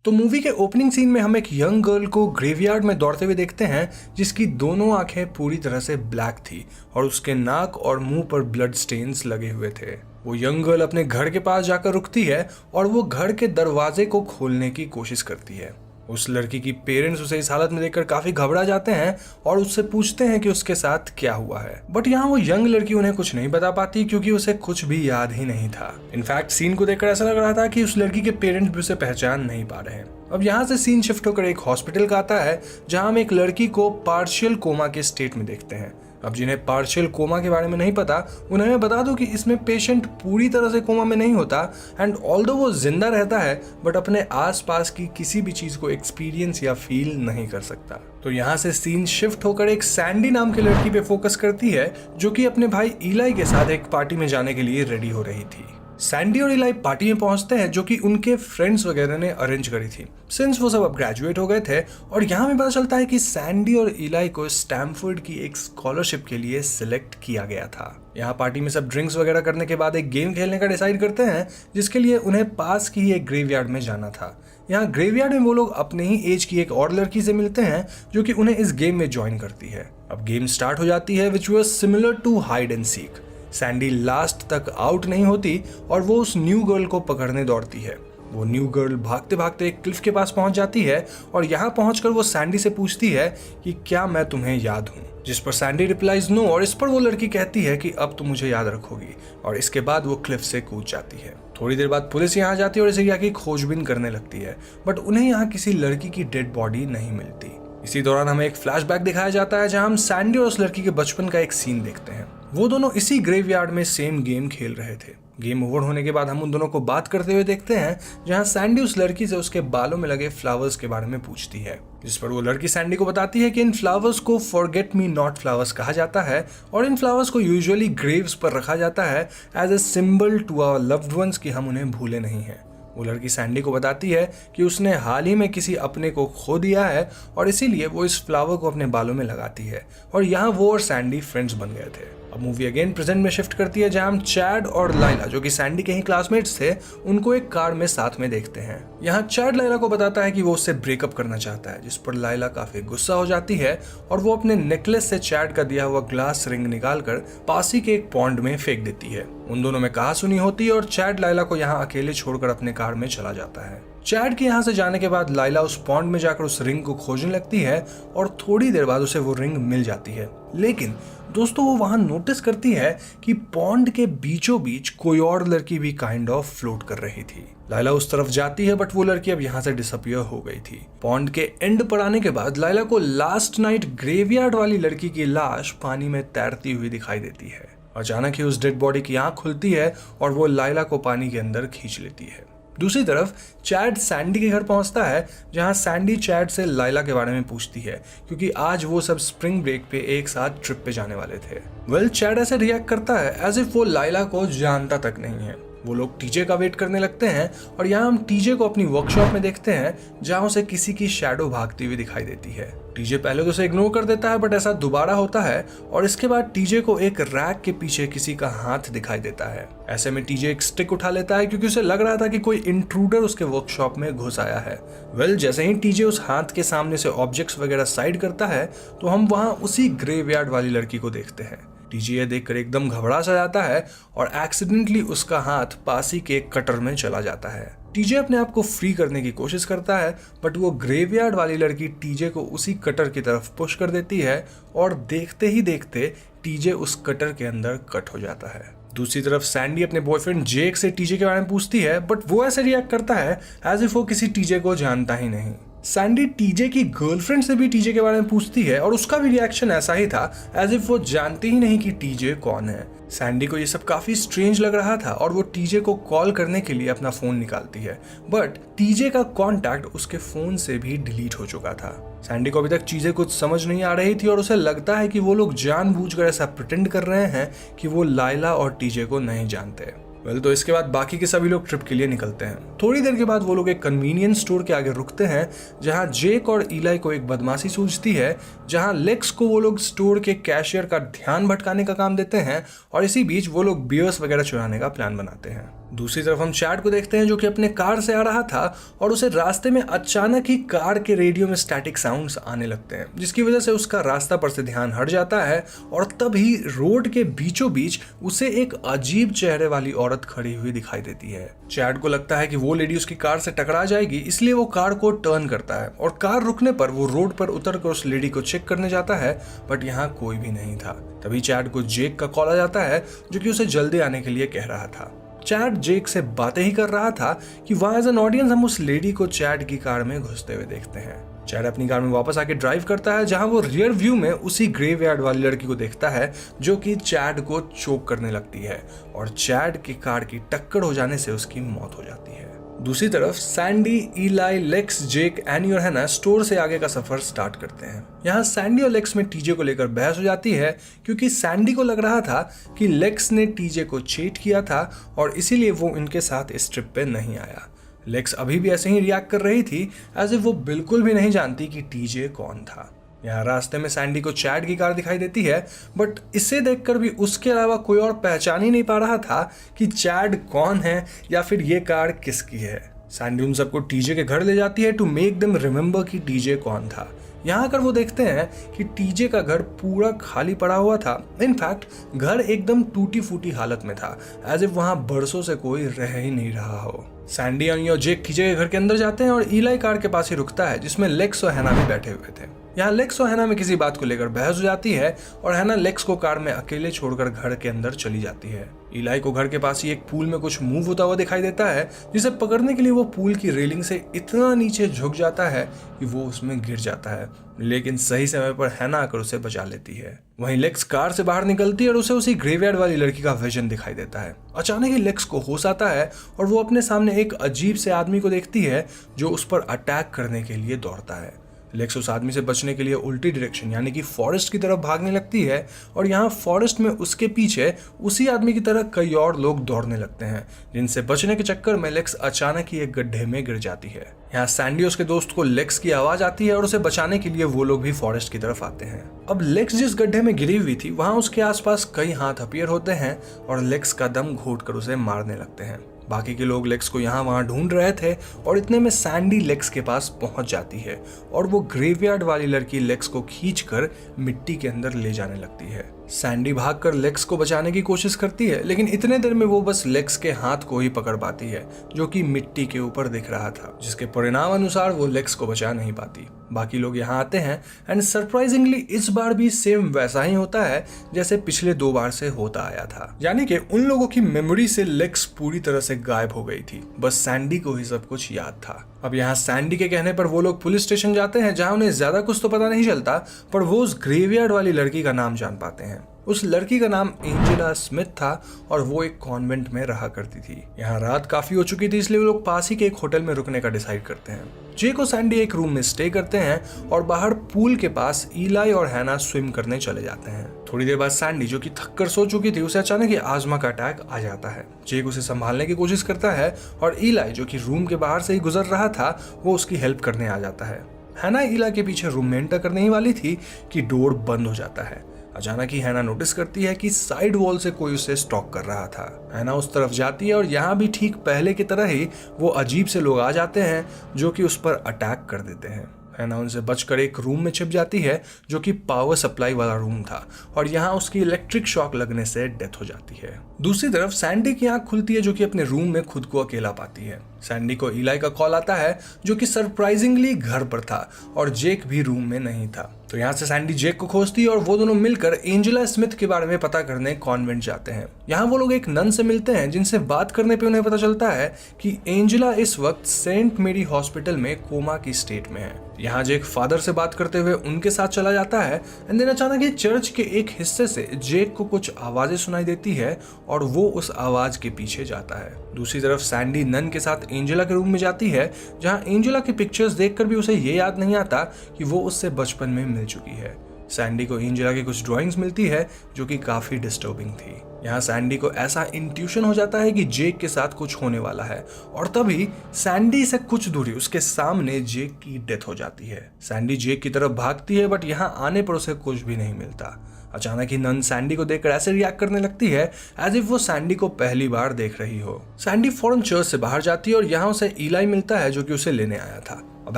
तो मूवी के opening scene में हम एक यंग गर्ल को ग्रेवयार्ड में दौड़ते हुए देखते हैं जिसकी दोनों आंखें पूरी तरह से ब्लैक थी और उसके नाक और मुंह पर ब्लड स्टेन्स लगे हुए थे। वो यंग गर्ल अपने घर के पास जाकर रुकती है और वो घर के दरवाजे को खोलने की कोशिश करती है। उस लड़की की पेरेंट्स उसे इस हालत में देखकर काफी घबरा जाते हैं और उससे पूछते हैं कि उसके साथ क्या हुआ है। बट यहाँ वो यंग लड़की उन्हें कुछ नहीं बता पाती क्योंकि उसे कुछ भी याद ही नहीं था। इनफैक्ट सीन को देखकर ऐसा लग रहा था कि उस लड़की के पेरेंट्स भी उसे पहचान नहीं पा रहे हैं। अब यहाँ से सीन शिफ्ट होकर एक हॉस्पिटल का आता है जहाँ हम एक लड़की को पार्शियल कोमा के स्टेट में देखते हैं। अब जिन्हें पार्शियल कोमा के बारे में नहीं पता उन्हें मैं बता दूं कि इसमें पेशेंट पूरी तरह से कोमा में नहीं होता एंड ऑल्दो वो जिंदा रहता है बट अपने आसपास की किसी भी चीज को एक्सपीरियंस या फील नहीं कर सकता। तो यहाँ से सीन शिफ्ट होकर एक सैंडी नाम की लड़की पे फोकस करती है जो कि अपने भाई इलाई के साथ एक पार्टी में जाने के लिए रेडी हो रही थी। सैंडी और इलाई पार्टी में पहुंचते हैं जो कि उनके फ्रेंड्स वगैरह ने अरेंज करी थी सिंस वो सब अब ग्रेजुएट हो गए थे। और यहाँ में पता चलता है कि सैंडी और इलाई को स्टैमफोर्ड की एक स्कॉलरशिप के लिए सिलेक्ट किया गया था। यहाँ पार्टी में सब ड्रिंक्स वगैरह करने के बाद एक गेम खेलने का डिसाइड करते हैं जिसके लिए उन्हें पास की ही एक ग्रेवयार्ड में जाना था। यहाँ ग्रेवयार्ड में वो लोग अपने ही एज की एक और लड़की से मिलते हैं जो कि उन्हें इस गेम में ज्वाइन करती है। अब गेम स्टार्ट हो जाती है which was similar to hide and seek. Sandy last तक आउट नहीं होती और वो उस न्यू गर्ल को पकड़ने दौड़ती है। वो न्यू गर्ल भागते भागते एक क्लिफ के पास पहुंच जाती है और यहाँ पहुंचकर वो सैंडी से पूछती है कि क्या मैं तुम्हें याद हूँ, जिस पर सैंडी रिप्लाइज नो और इस पर वो लड़की कहती है कि अब तुम मुझे याद रखोगी और इसके बाद वो क्लिफ से कूद जाती है। थोड़ी देर बाद पुलिस यहाँ जाती है और इस एरिया की खोजबीन करने लगती है बट उन्हें यहाँ किसी लड़की की डेड बॉडी नहीं मिलती। इसी दौरान हमें एक फ्लैशबैक दिखाया जाता है जहां हम सैंडी और उस लड़की के बचपन का एक सीन देखते हैं। वो दोनों इसी ग्रेवयार्ड में सेम गेम खेल रहे थे। गेम ओवर होने के बाद हम उन दोनों को बात करते हुए देखते हैं जहां सैंडी उस लड़की से उसके बालों में लगे फ्लावर्स के बारे में पूछती है, जिस पर वो लड़की सैंडी को बताती है कि इन फ्लावर्स को फॉरगेट मी नॉट फ्लावर्स कहा जाता है और इन फ्लावर्स को यूजुअली ग्रेव्स पर रखा जाता है as a symbol to our loved ones कि हम उन्हें भूले नहीं हैं। वो लड़की सैंडी को बताती है कि उसने हाल ही में किसी अपने को खो दिया है और इसीलिए वो इस फ्लावर को अपने बालों में लगाती है और यहाँ वो और सैंडी फ्रेंड्स बन गए थे। अब मूवी अगेन प्रेजेंट में शिफ्ट करती है जहां हम चैड और लाइला जो कि सैंडी के ही क्लासमेट्स थे उनको एक कार में साथ में देखते हैं। यहाँ चैड लाइला को बताता है कि वो उससे ब्रेकअप करना चाहता है, जिस पर लाइला काफी गुस्सा हो जाती है और वो अपने नेकलेस से चैड का दिया हुआ ग्लास रिंग निकालकर पासी के एक पॉन्ड में फेंक देती है। उन दोनों में कहा सुनी होती है और चैड लाइला को यहाँ अकेले छोड़कर अपने कार में चला जाता है। चैड के यहाँ से जाने के बाद लाइला उस पॉन्ड में जाकर उस रिंग को खोजने लगती है और थोड़ी देर बाद उसे वो रिंग मिल जाती है। लेकिन दोस्तों वो वहां नोटिस करती है कि पॉन्ड के बीचों बीच कोई और लड़की भी काइंड ऑफ फ्लोट कर रही थी। लाइला उस तरफ जाती है बट वो लड़की अब यहाँ से डिसअपियर हो गई थी। पॉन्ड के एंड पर आने के बाद लाइला को लास्ट नाइट ग्रेवयार्ड वाली लड़की की लाश पानी में तैरती हुई दिखाई देती है। अचानक ही उस डेड बॉडी की आंख खुलती है और वो लाइला को पानी के अंदर खींच लेती है। दूसरी तरफ चैड सैंडी के घर पहुंचता है जहां सैंडी चैड से लाइला के बारे में पूछती है क्योंकि आज वो सब स्प्रिंग ब्रेक पे एक साथ ट्रिप पे जाने वाले थे। चैड ऐसे रिएक्ट करता है एज इफ वो लाइला को जानता तक नहीं है। वो लोग टीजे का वेट करने लगते हैं और यहाँ हम टीजे को अपनी वर्कशॉप में देखते हैं जहाँ उसे किसी की शैडो भागती हुई दिखाई देती है। टीजे पहले तो उसे इग्नोर कर देता है बट ऐसा दोबारा होता है और इसके बाद टीजे को एक रैक के पीछे किसी का हाथ दिखाई देता है। ऐसे में टीजे एक स्टिक उठा लेता है क्योंकि उसे लग रहा था कि कोई इंट्रूडर उसके वर्कशॉप में घुस आया है। जैसे ही टीजे उस हाथ के सामने से ऑब्जेक्ट्स वगैरह साइड करता है तो हम वहाँ उसी ग्रेवयार्ड वाली लड़की को देखते हैं। टीजे ये देखकर एकदम घबरा सा जाता है और एक्सीडेंटली उसका हाथ पासी के कटर में चला जाता है। टीजे अपने आप को फ्री करने की कोशिश करता है बट वो ग्रेवयार्ड वाली लड़की टीजे को उसी कटर की तरफ पुश कर देती है और देखते ही देखते टीजे उस कटर के अंदर कट हो जाता है। दूसरी तरफ सैंडी अपने बॉयफ्रेंड जेक से टीजे के बारे में पूछती है बट वो ऐसे रिएक्ट करता है एज इफ वो किसी टीजे को जानता ही नहीं। सैंडी टीजे की गर्लफ्रेंड से भी टीजे के बारे में पूछती है और उसका भी रिएक्शन ऐसा ही था एज इफ वो जानती ही नहीं कि टीजे कौन है। सैंडी को ये सब काफी स्ट्रेंज लग रहा था और वो टीजे को कॉल करने के लिए अपना फोन निकालती है बट टीजे का कांटेक्ट उसके फोन से भी डिलीट हो चुका था। सैंडी को अभी तक चीजें कुछ समझ नहीं आ रही थी और उसे लगता है कि वो लोग जानबूझकर ऐसा प्रिटेंड कर रहे हैं कि वो लाइला और टीजे को नहीं जानते। तो इसके बाद बाकी के सभी लोग ट्रिप के लिए निकलते हैं। थोड़ी देर के बाद वो लोग एक कन्वीनियंस स्टोर के आगे रुकते हैं जहां जेक और इलाई को एक बदमाशी सूझती है, जहां लेक्स को वो लोग स्टोर के कैशियर का ध्यान भटकाने का काम देते हैं और इसी बीच वो लोग बियर्स वगैरह चुराने का प्लान बनाते हैं। दूसरी तरफ हम चैड को देखते हैं जो कि अपने कार से आ रहा था और उसे रास्ते में अचानक ही कार के रेडियो में स्टैटिक साउंड्स आने लगते हैं, जिसकी वजह से उसका रास्ता पर से ध्यान हट जाता है और तभी रोड के बीचों बीच उसे एक अजीब चेहरे वाली औरत खड़ी हुई दिखाई देती है। चैड को लगता है कि वो लेडी उसकी कार से टकरा जाएगी, इसलिए वो कार को टर्न करता है और कार रुकने पर वो रोड पर उतर कर उस लेडी को चेक करने जाता है, बट यहाँ कोई भी नहीं था। तभी चैड को जेक का कॉल आ जाता है जो कि उसे जल्दी आने के लिए कह रहा था। चैड जेक से बातें ही कर रहा था कि वहां एज एन ऑडियंस हम उस लेडी को चैड की कार में घुसते हुए देखते हैं। चैड अपनी कार में वापस आके ड्राइव करता है जहां वो रियर व्यू में उसी ग्रेवयार्ड वाली लड़की को देखता है जो कि चैड को चोक करने लगती है और चैड की कार की टक्कर हो जाने से उसकी मौत हो जाती है। दूसरी तरफ सैंडी, इलाई, लेक्स, जेक, एनी और हैना स्टोर से आगे का सफर स्टार्ट करते हैं। यहाँ सैंडी और लेक्स में टीजे को लेकर बहस हो जाती है क्योंकि सैंडी को लग रहा था कि लेक्स ने टीजे को चीट किया था और इसीलिए वो इनके साथ इस ट्रिप पे नहीं आया। लेक्स अभी भी ऐसे ही रिएक्ट कर रही थी एज इफ वो बिल्कुल भी नहीं जानती कि टीजे कौन था। यहाँ रास्ते में सैंडी को चैड की कार दिखाई देती है, बट इसे देखकर भी उसके अलावा कोई और पहचान ही नहीं पा रहा था कि चैड कौन है या फिर ये कार किसकी है। सैंडी उन सबको टीजे के घर ले जाती है टू मेक देम रिमेम्बर कि टीजे कौन था। यहाँ आकर वो देखते हैं कि टीजे का घर पूरा खाली पड़ा हुआ था। इनफैक्ट घर एकदम टूटी फूटी हालत में था, एज इफ वहां बरसों से कोई रह ही नहीं रहा हो। सैंडी और जेक टीजे के घर के अंदर जाते हैं और इलाई कार के पास ही रुकता है जिसमें लेक्स और हैना भी बैठे हुए थे। यहाँ लेक्स और हैना में किसी बात को लेकर बहस हो जाती है और हैना लेक्स को कार में अकेले छोड़कर घर के अंदर चली जाती है। इलाई को घर के पास ही एक पूल में कुछ मूव होता हुआ दिखाई देता है, जिसे पकड़ने के लिए वो पूल की रेलिंग से इतना नीचे झुक जाता है कि वो उसमें गिर जाता है, लेकिन सही समय पर हैना आकर उसे बचा लेती है। वहीं लेक्स कार से बाहर निकलती है और उसे उसी ग्रेवयार्ड वाली लड़की का विजन दिखाई देता है। अचानक ही लेक्स को होश आता है और वो अपने सामने एक अजीब से आदमी को देखती है जो उस पर अटैक करने के लिए दौड़ता है। लेक्स उस आदमी से बचने के लिए उल्टी डायरेक्शन यानी कि फॉरेस्ट की तरफ भागने लगती है और यहाँ फॉरेस्ट में उसके पीछे उसी आदमी की तरह कई और लोग दौड़ने लगते हैं, जिनसे बचने के चक्कर में लेक्स अचानक ही एक गड्ढे में गिर जाती है। यहाँ सैंडी उसके दोस्त को लेक्स की आवाज आती है और उसे बचाने के लिए वो लोग भी फॉरेस्ट की तरफ आते हैं। अब लेक्स जिस गड्ढे में गिरी हुई थी वहां उसके आसपास कई हाथ अपीयर होते हैं और लेक्स का दम घोट कर उसे मारने लगते हैं। बाकी के लोग लेक्स को यहाँ वहाँ ढूंढ रहे थे और इतने में सैंडी लेक्स के पास पहुंच जाती है और वो ग्रेवयार्ड वाली लड़की लेक्स को खींचकर मिट्टी के अंदर ले जाने लगती है। सैंडी भागकर लेक्स को बचाने की कोशिश करती है, लेकिन इतने देर में वो बस लेक्स के हाथ को ही पकड़ पाती है जो कि मिट्टी के ऊपर दिख रहा था, जिसके परिणाम अनुसार वो लेक्स को बचा नहीं पाती। बाकी लोग यहाँ आते हैं एंड सरप्राइजिंगली इस बार भी सेम वैसा ही होता है जैसे पिछले 2 बार से होता आया था, यानी कि उन लोगों की मेमोरी से लेक्स पूरी तरह से गायब हो गई थी, बस सैंडी को ही सब कुछ याद था। अब यहाँ सैंडी के कहने पर वो लोग पुलिस स्टेशन जाते हैं जहाँ उन्हें ज्यादा कुछ तो पता नहीं चलता, पर वो उस ग्रेवयार्ड वाली लड़की का नाम जान पाते हैं। उस लड़की का नाम एंजेला स्मिथ था और वो एक कॉन्वेंट में रहा करती थी। यहाँ रात काफी हो चुकी थी, इसलिए वो लोग पास ही के एक होटल में रुकने का डिसाइड करते हैं। जेक और सैंडी एक रूम में स्टे करते हैं और बाहर पूल के पास इलाई और हैना स्विम करने चले जाते हैं। थोड़ी देर बाद सैंडी जो कि थक कर सो चुकी थी उसे अचानक ही आजमा का अटैक आ जाता है। जेक उसे संभालने की कोशिश करता है और इलाई जो कि रूम के बाहर से ही गुजर रहा था वो उसकी हेल्प करने आ जाता है। हैना इलाई के पीछे रूम में एंटर करने ही वाली थी कि डोर बंद हो जाता है। अचानक ही हैना नोटिस करती है कि साइड वॉल से कोई उसे स्टॉक कर रहा था। हैना उस तरफ जाती है और यहाँ भी ठीक पहले की तरह ही वो अजीब से लोग आ जाते हैं जो कि उस पर अटैक कर देते हैं। हैना उनसे बचकर एक रूम में छिप जाती है जो कि पावर सप्लाई वाला रूम था और यहाँ उसकी इलेक्ट्रिक शॉक लगने से डेथ हो जाती है। दूसरी तरफ सैंडी की आंख खुलती है जो कि अपने रूम में खुद को अकेला पाती है। सैंडी को इलाई का कॉल आता है जो कि सरप्राइजिंगली घर पर था और जेक भी रूम में नहीं था। तो यहाँ से सैंडी जेक को खोजती है और वो दोनों मिलकर एंजेला स्मिथ के बारे में पता करने कॉन्वेंट जाते हैं। यहाँ वो लोग एक नन से मिलते हैं जिनसे बात करने पे उन्हें पता चलता है कि एंजेला इस वक्त सेंट मेरी हॉस्पिटल में कोमा की स्टेट में है। यहाँ जेक फादर से बात करते हुए उनके साथ चला जाता है एंड देन अचानक ही चर्च के एक हिस्से से जेक को कुछ आवाजें सुनाई देती है और वो उस आवाज के पीछे जाता है। दूसरी तरफ सैंडी नन के साथ एंजेला के रूम में जाती है जहाँ एंजेला की पिक्चर्स देखकर भी उसे ये याद नहीं आता कि वो उससे बचपन में मिल चुकी है। सैंडी को एंजेला की कुछ ड्राइंग्स मिलती है जो कि काफी डिस्टर्बिंग थी। यहाँ सैंडी को ऐसा इंट्यूशन हो जाता है कि जेक के साथ कुछ होने वाला है और तभी सैंडी से कुछ दूरी उसके सामने जेक की डेथ हो जाती है। सैंडी जेक की तरफ भागती है बट यहाँ आने पर उसे कुछ भी नहीं मिलता। अचानक ही नन सैंडी को देखकर ऐसे रिएक्ट करने लगती है एज इफ वो सैंडी को पहली बार देख रही हो। सैंडी फौरन चर्च से बाहर जाती है और यहाँ उसे ईलाई मिलता है जो कि उसे लेने आया था। अब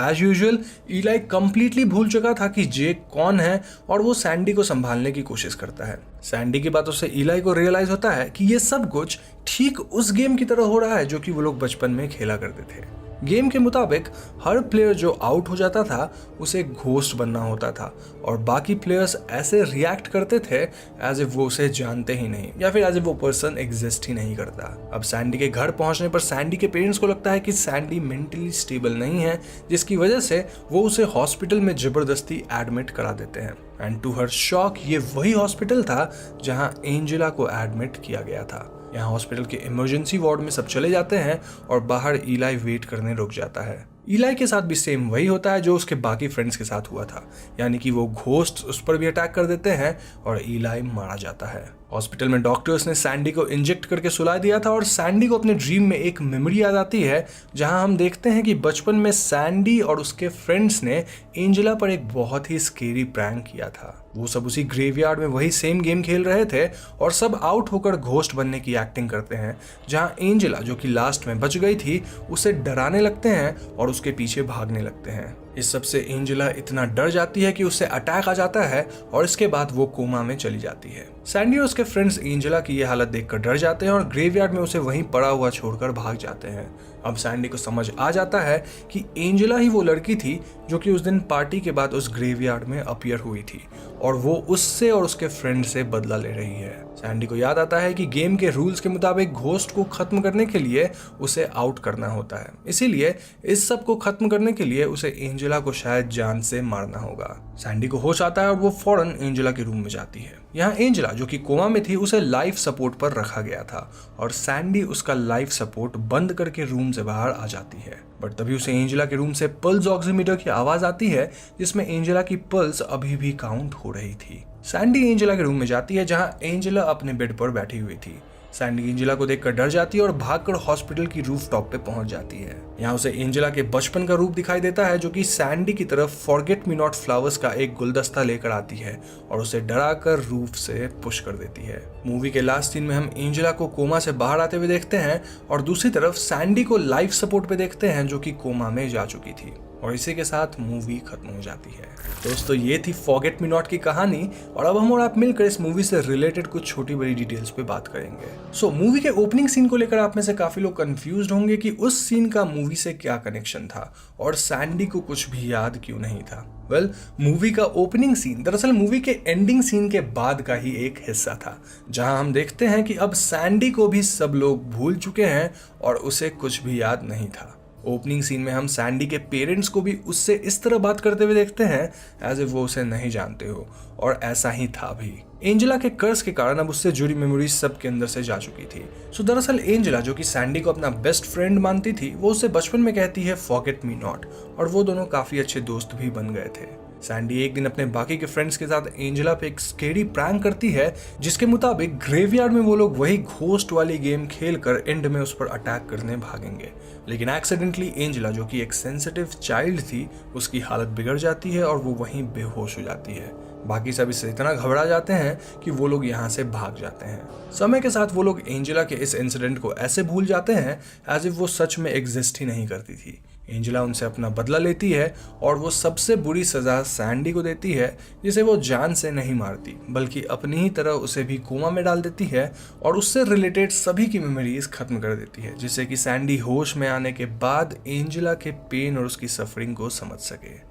एज यूजुअल ईलाई कंप्लीटली भूल चुका था कि जेक कौन है और वो सैंडी को संभालने की कोशिश करता है। सैंडी की बातों से ईलाई को रियलाइज होता है कि ये सब कुछ ठीक उस गेम की तरह हो रहा है जो कि वो लोग बचपन में खेला करते थे। गेम के मुताबिक हर प्लेयर जो आउट हो जाता था उसे घोस्ट बनना होता था और बाकी प्लेयर्स ऐसे रिएक्ट करते थे एज इफ वो उसे जानते ही नहीं या फिर एज इफ वो पर्सन एग्जिस्ट ही नहीं करता। अब सैंडी के घर पहुंचने पर सैंडी के पेरेंट्स को लगता है कि सैंडी मेंटली स्टेबल नहीं है, जिसकी वजह से वो उसे हॉस्पिटल में जबरदस्ती एडमिट करा देते हैं। एंड टू हर शॉक ये वही हॉस्पिटल था जहां एंजेला को एडमिट किया गया था। यहाँ हॉस्पिटल के इमरजेंसी वार्ड में सब चले जाते हैं और बाहर ईलाई वेट करने रुक जाता है। ईलाई के साथ भी सेम वही होता है जो उसके बाकी फ्रेंड्स के साथ हुआ था, यानी कि वो घोस्ट उस पर भी अटैक कर देते हैं और ईलाई मारा जाता है। हॉस्पिटल में डॉक्टर्स ने सैंडी को इंजेक्ट करके सुला दिया था और सैंडी को अपने ड्रीम में एक मेमोरी याद आती है जहां हम देखते हैं कि बचपन में सैंडी और उसके फ्रेंड्स ने एंजेला पर एक बहुत ही स्केरी प्रैंक किया था। वो सब उसी ग्रेवयार्ड में वही सेम गेम खेल रहे थे और सब आउट होकर घोस्ट बनने की एक्टिंग करते हैं, जहां एंजेला जो कि लास्ट में बच गई थी उसे डराने लगते हैं और उसके पीछे भागने लगते हैं। इस सब से एंजेला इतना डर जाती है कि उससे अटैक आ जाता है और इसके बाद वो कोमा में चली जाती है। सैंडी और उसके फ्रेंड्स एंजेला की ये हालत देखकर डर जाते हैं और ग्रेवयार्ड में उसे वहीं पड़ा हुआ छोड़कर भाग जाते हैं। अब सैंडी को समझ आ जाता है कि एंजेला ही वो लड़की थी जो कि उस दिन पार्टी के बाद उस ग्रेवयार्ड में अपीयर हुई थी और वो उससे और उसके फ्रेंड से बदला ले रही है। सैंडी को याद आता है कि गेम के रूल्स के मुताबिक घोस्ट को खत्म करने के लिए उसे आउट करना होता है, इसीलिए इस सब को खत्म करने के लिए उसे एंजेला को शायद जान से मारना होगा। सैंडी को होश आता है और वो फौरन एंजेला के रूम में जाती है। यहाँ एंजेला जो कि कोमा में थी उसे लाइफ सपोर्ट पर रखा गया था और सैंडी उसका लाइफ सपोर्ट बंद करके रूम से बाहर आ जाती है। बट तभी उसे एंजेला के रूम से पल्स ऑक्सीमीटर की आवाज आती है जिसमें एंजेला की पल्स अभी भी काउंट हो रही थी। सैंडी एंजेला के रूम में जाती है जहां एंजेला अपने बेड पर बैठी हुई थी। सैंडी एंजेला को देखकर डर जाती है और भागकर हॉस्पिटल की रूफटॉप पे पहुंच जाती है। यहाँ उसे एंजेला के बचपन का रूप दिखाई देता है जो कि सैंडी की तरफ फॉरगेट मी नॉट फ्लावर्स का एक गुलदस्ता लेकर आती है और उसे डराकर रूफ से पुश कर देती है। मूवी के लास्ट सीन में हम एंजेला को कोमा से बाहर आते हुए देखते हैं और दूसरी तरफ सैंडी को लाइफ सपोर्ट पे देखते हैं जो कि कोमा में जा चुकी थी और इसी के साथ मूवी खत्म हो जाती है। दोस्तों ये थी फॉरगेट मी नॉट की कहानी और अब हम और आप मिलकर इस मूवी से रिलेटेड कुछ छोटी बड़ी डिटेल्स पे बात करेंगे। मूवी के ओपनिंग सीन को लेकर आप में से काफी लोग कंफ्यूज्ड होंगे कि उस सीन का मूवी से क्या कनेक्शन था और सैंडी को कुछ भी याद क्यों नहीं था। मूवी का ओपनिंग सीन दरअसल मूवी के एंडिंग सीन के बाद का ही एक हिस्सा था जहां हम देखते हैं कि अब सैंडी को भी सब लोग भूल चुके हैं और उसे कुछ भी याद नहीं था। ओपनिंग सीन में हम सैंडी के पेरेंट्स को भी उससे इस तरह बात करते हुए देखते हैं एज इफ वो उसे नहीं जानते हो और ऐसा ही था भी। एंजेला के कर्ज के कारण अब उससे जुड़ी मेमोरीज सबके अंदर से जा चुकी थी। दरअसल एंजेला जो कि सैंडी को अपना बेस्ट फ्रेंड मानती थी वो उसे बचपन में कहती है फॉरगेट मी नॉट और वो दोनों काफी अच्छे दोस्त भी बन गए थे। सैंडी एक दिन अपने बाकी के फ्रेंड्स के साथ एंजेला पे एक स्केरी प्रैंक करती है जिसके मुताबिक ग्रेवयार्ड में वो लोग वही घोस्ट वाली गेम खेलकर एंड में उस पर अटैक करने भागेंगे, लेकिन एक्सीडेंटली एंजेला जो कि एक सेंसिटिव चाइल्ड थी उसकी हालत बिगड़ जाती है और वो वहीं बेहोश हो जाती है। बाकी सब इससे इतना घबरा जाते हैं कि वो लोग यहाँ से भाग जाते हैं। समय के साथ वो लोग एंजेला के इस इंसिडेंट को ऐसे भूल जाते हैं एज इफ वो सच में एग्जिस्ट ही नहीं करती थी। एंजेला उनसे अपना बदला लेती है और वो सबसे बुरी सजा सैंडी को देती है जिसे वो जान से नहीं मारती बल्कि अपनी ही तरह उसे भी कोमा में डाल देती है और उससे रिलेटेड सभी की मेमोरीज खत्म कर देती है जिससे कि सैंडी होश में आने के बाद एंजेला के पेन और उसकी सफरिंग को समझ सके।